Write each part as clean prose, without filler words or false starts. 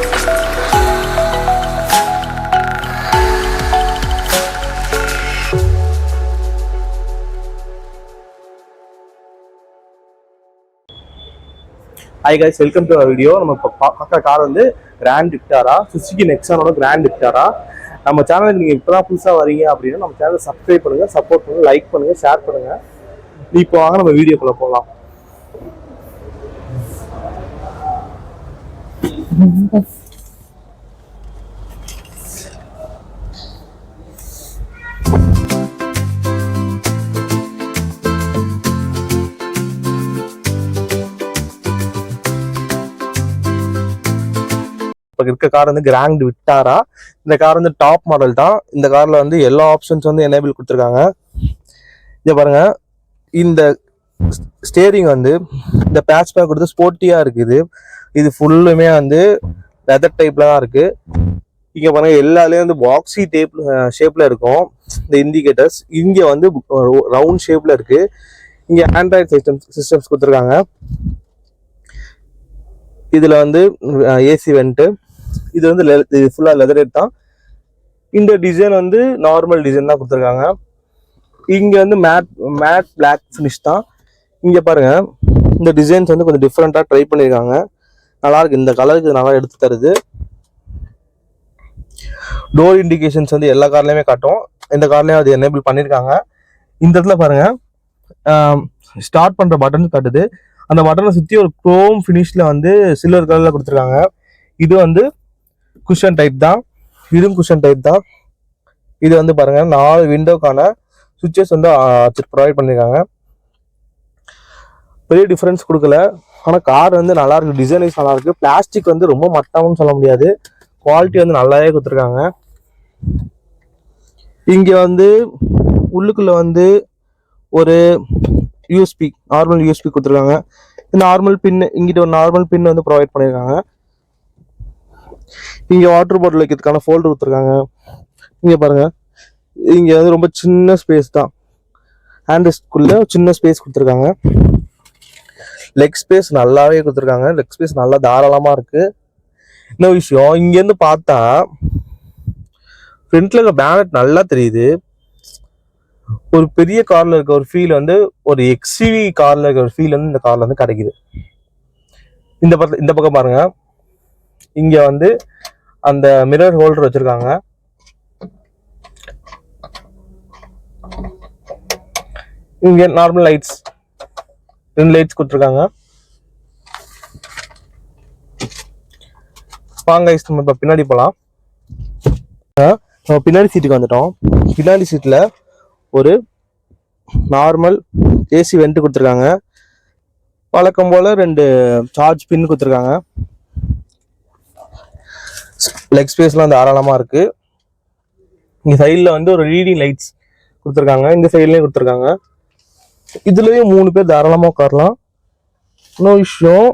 Hi guys, welcome to our video. நம்ம பார்க்குற car வந்து கிராண்ட் விக்டாரா, சுசுகி நெக்ஸானோட கிராண்ட் விக்டாரா. நம்ம சேனலுக்கு நீங்கள் இப்போ தான் புதுசாக வரீங்க அப்படின்னா நம்ம சேனலை சப்ஸ்கிரைப் பண்ணுங்கள், சப்போர்ட் பண்ணுங்கள், லைக் பண்ணுங்கள், ஷேர் பண்ணுங்கள். இப்போ வாங்க நம்ம வீடியோக்குள்ளே போகலாம். இருக்க கார் வந்து கிராண்ட் விக்டாரா. இந்த கார் வந்து டாப் மாடல் தான். இந்த கார்ல வந்து எல்லா ஆப்ஷன்ஸ் வந்து எனேபிள் கொடுத்துருக்காங்க. இங்க பாருங்க, இந்த ஸ்டேரிங் வந்து இந்த பேட்ச் பேக் கொடுத்து ஸ்போர்ட்டியா இருக்குது. இது ஃபுல்லுமே வந்து லெதர் டைப்ல தான் இருக்கு. இங்க பாருங்க, எல்லாத்துலயும் வந்து பாக்ஸி டைப் ஷேப்ல இருக்கும் இந்த இண்டிகேட்டர்ஸ். இங்க வந்து ரவுண்ட் ஷேப்ல இருக்கு. இங்க ஆண்ட்ராய்டு சிஸ்டம்ஸ் கொடுத்துருக்காங்க. இதுல வந்து ஏசி வெண்ட். இது வந்து ஃபுல்லா லெதர் தான். இந்த டிசைன் வந்து நார்மல் டிசைன் தான் கொடுத்துருக்காங்க. இங்க வந்து மேட் பிளாக் ஃபினிஷ் தான். இங்க பாருங்க, இந்த டிசைன்ஸ் வந்து கொஞ்சம் டிஃப்ரெண்டா ட்ரை பண்ணிருக்காங்க. நல்லா இருக்கு. இந்த கலருக்கு நல்லா எடுத்து தருது. டோர் இண்டிகேஷன்ஸ் வந்து எல்லா கார்லயுமே காட்டும். இந்த கார்லயும் அது எனேபிள் பண்ணிருக்காங்க. இந்த இடத்துல பாருங்க, ஸ்டார்ட் பண்ற பட்டன் காட்டுது. அந்த பட்டனை சுத்தி ஒரு குரோம் ஃபினிஷ்ல வந்து சில்வர் கலர்ல கொடுத்துருக்காங்க. இது வந்து குஷன் டைப் தான். இதுவும் குஷன் டைப் தான். இது வந்து பாருங்க, 4 விண்டோக்கான சுவிட்சஸ் வந்து ப்ரொவைட் பண்ணிருக்காங்க. பெரிய டிஃபரன்ஸ் கொடுக்கல. ஆனா கார் வந்து நல்லா இருக்கு. டிசைன் நல்லா இருக்கு. பிளாஸ்டிக் வந்து ரொம்ப மட்டம்னு சொல்ல முடியாது. குவாலிட்டி வந்து நல்லாவே கொடுத்துருக்காங்க. இங்க வந்து உள்ளுக்குள்ள வந்து ஒரு யூஎஸ்பி, நார்மல் யூஎஸ்பி கொடுத்துருக்காங்க. நார்மல் பின், இங்கிட்ட ஒரு நார்மல் பின் வந்து ப்ரொவைட் பண்ணியிருக்காங்க. இங்க வாட்டர் பாட்டில் வைக்கிறதுக்கான ஃபோல்டர் கொடுத்துருக்காங்க. இங்க பாருங்க, இங்க வந்து ரொம்ப சின்ன ஸ்பேஸ் தான். ஹேண்ட்ரெஸ்ட்குள்ள சின்ன ஸ்பேஸ் கொடுத்துருக்காங்க. லெக் ஸ்பேஸ் நல்லாவே கொடுத்துருக்காங்க. லெக் ஸ்பேஸ் நல்லா தாராளமா இருக்கு. இன்னொரு விஷயம், இங்க இருந்து பார்த்தா ஃப்ரண்ட்ல இருக்க பேனட் நல்லா தெரியுது. ஒரு பெரிய கார்ல இருக்க ஒரு ஃபீல் வந்து ஒரு எக்ஸ்யூவி கார்ல இருக்க ஒரு ஃபீல் வந்து இந்த கார்ல வந்து கிடைக்குது. இந்த பக்கம் பாருங்க, இங்க வந்து அந்த மிரர் ஹோல்டர் வச்சிருக்காங்க. இங்க நார்மல் லைட்ஸ், 2 லைட்ஸ் கொடுத்துருக்காங்க. வாங்க நம்ம இப்ப பின்னாடி போலாம். நம்ம பின்னாடி சீட்டுக்கு வந்துட்டோம். பின்னாடி சீட்ல ஒரு நார்மல் ஏசி வெண்ட் கொடுத்துருக்காங்க. வழக்கம் போல 2 சார்ஜ் பின் கொடுத்துருக்காங்க. லெக் ஸ்பேஸ்லாம் தாராளமா இருக்கு. இங்க சைட்ல வந்து ஒரு ரீடிங் லைட்ஸ் கொடுத்துருக்காங்க. இந்த சைட்லயும் கொடுத்துருக்காங்க. இதுலயும் 3 பேர் தாராளமா உட்காரலாம். இன்னொரு விஷயம்,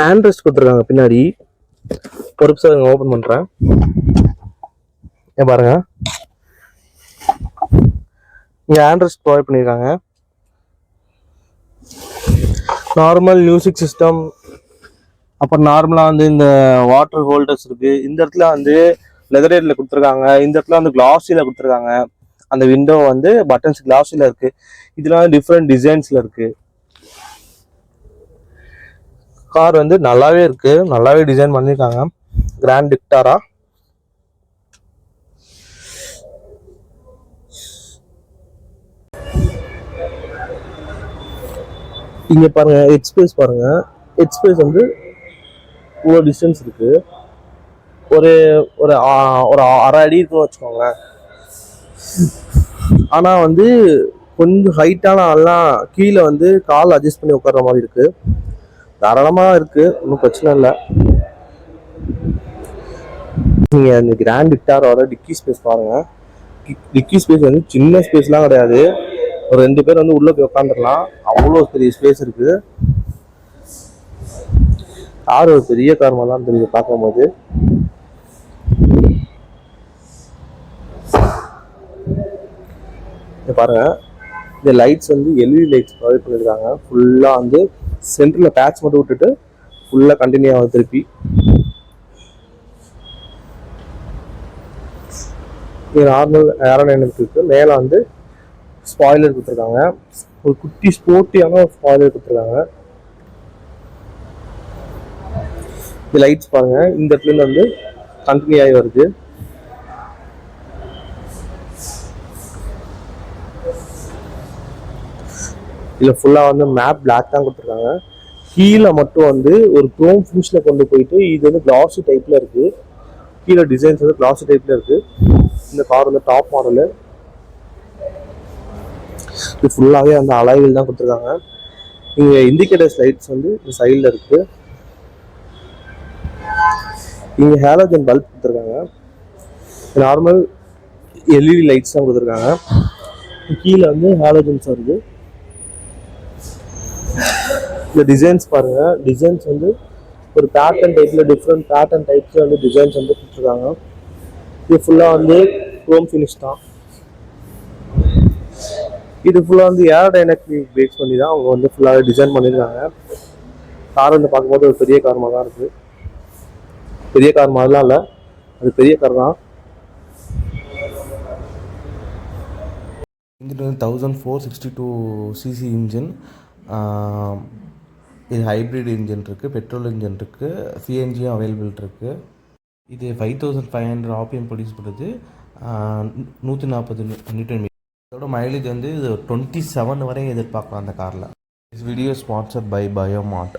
ஆண்ட்ரெஸ்ட் கொடுத்துருக்காங்க பின்னாடி. ஒரு நிமிஷம் ஓபன் பண்றேன். பாருங்க, இங்க ஆண்ட்ரெஸ்ட் ப்ரொவைட் பண்ணிருக்காங்க. நார்மல் மியூசிக் சிஸ்டம், அப்புறம் நார்மலா வந்து இந்த வாட்டர் ஹோல்டர்ஸ் இருக்கு. இந்த இடத்துல வந்து லெதரேட்ல கொடுத்துருக்காங்க. இந்த இடத்துல வந்து கிளாஸில கொடுத்துருக்காங்க. அந்த விண்டோ வந்து பட்டன்ஸ் கிளாஸில இருக்கு. இதுல வந்து டிஃப்ரெண்ட் டிசைன்ஸ்ல இருக்கு. கார் வந்து நல்லாவே இருக்கு. நல்லாவே டிசைன் பண்ணிருக்காங்க. கிராண்ட் விக்டாரா. இங்க பாருங்க, ஹெட் ஸ்பேஸ் பாருங்க. ஹெட் ஸ்பேஸ் வந்து இவ்வளோ டிஸ்டன்ஸ் இருக்கு. ஒரு ஒரு ஒரு 1/2 அடி இருக்குன்னு வச்சுக்கோங்க. ஆனா வந்து கொஞ்சம் ஹைட்டான ஆள்லாம் கீழே வந்து கால் அட்ஜஸ்ட் பண்ணி உட்கார்ற மாதிரி இருக்கு. தாராளமா இருக்கு, ஒன்றும் பிரச்சனை இல்லை. நீங்க இந்த கிராண்ட் விக்டாரோட டிக்கி ஸ்பேஸ் பாருங்க. டிக்கி ஸ்பேஸ் வந்து சின்ன ஸ்பேஸ்லாம் கிடையாது. ஒரு 2 பேர் வந்து உள்ள போய் உட்காந்துடலாம். அவ்வளோ பெரிய ஸ்பேஸ் இருக்கு. கார் ஒரு பெரிய கார் மாதிரி தான் தெரியுது பார்க்கும்போது. பாருங்க, இந்த லைட்ஸ் வந்து எல்இடி லைட்ஸ் ப்ரொவைட் பண்ணியிருக்காங்க. ஃபுல்லாக வந்து சென்டரில் பேட்ச் மட்டும் விட்டுட்டு ஃபுல்லாக கண்டினியூ ஆகுது திருப்பி. இது நார்மல் ஏரோடைனமிக் இருக்குது. மேலே வந்து ஸ்பாய்லர் கொடுத்துருக்காங்க. ஒரு குட்டி ஸ்போர்ட்டியான ஒரு ஸ்பாய்லர் கொடுத்துருக்காங்க. இந்த லைட்ஸ் பாருங்க, இந்த இடத்துல வந்து கண்டினியூ ஆகி வருது. இதில் ஃபுல்லாக வந்து மேப் பிளாக் தான் கொடுத்துருக்காங்க. கீழே மட்டும் வந்து ஒரு க்ரோம் ஃபினிஷில் கொண்டு போயிட்டு இது வந்து கிளாஸி டைப்பில் இருக்குது. கீழே டிசைன்ஸ் வந்து கிளாஸி டைப்பில் இருக்குது. இந்த கார் வந்து டாப் மாடலு. இது ஃபுல்லாகவே அந்த அலாய்வில் தான் கொடுத்துருக்காங்க. இங்கே இண்டிகேட்டர்ஸ் லைட்ஸ் வந்து இந்த சைடில் இருக்குது. இங்கே ஹேலோஜன் பல்ப் கொடுத்துருக்காங்க. நார்மல் எல்இடி லைட்ஸ் தான் கொடுத்துருக்காங்க. கீழே வந்து ஹேலோஜன்ஸ் வருது. இந்த டிசைன்ஸ் பாருங்க, டிசைன்ஸ் வந்து ஒரு பேட்டர்ன் டைப்ல டிஃப்ரெண்ட் பேட்டர்ன் டைப்ஸ்ல வந்து டிசைன்ஸ் வந்து கொடுத்துருக்காங்க. இது ஃபுல்லாக வந்து குரோம் ஃபினிஷ் தான். இது ஃபுல்லாக வந்து ஏரோடைனமிக் பேஸ் பண்ணி தான் அவங்க வந்து ஃபுல்லாக டிசைன் பண்ணியிருக்காங்க. கார் வந்து பார்க்கும்போது ஒரு பெரிய கார் மாதிரி தான் இருக்குது. பெரிய கார் மாதிரிலாம் இல்லை, அது பெரிய கார் தான். இன்ஜின் வந்து 1462 சிசி இன்ஜின். இது ஹைப்ரிட் இன்ஜின் இருக்குது, பெட்ரோல் இன்ஜின் இருக்குது, சிஎன்ஜியும் அவைலபிள் இருக்குது. இது 5500 ஆர்பிஎம் ப்ரொடியூஸ் பண்ணுறது, 140 நியூட்டன் மீட்டர். இதோட மைலேஜ் வந்து 27 வரை எதிர்பார்க்கலாம் அந்த காரில். This video sponsored by பயோமார்ட்.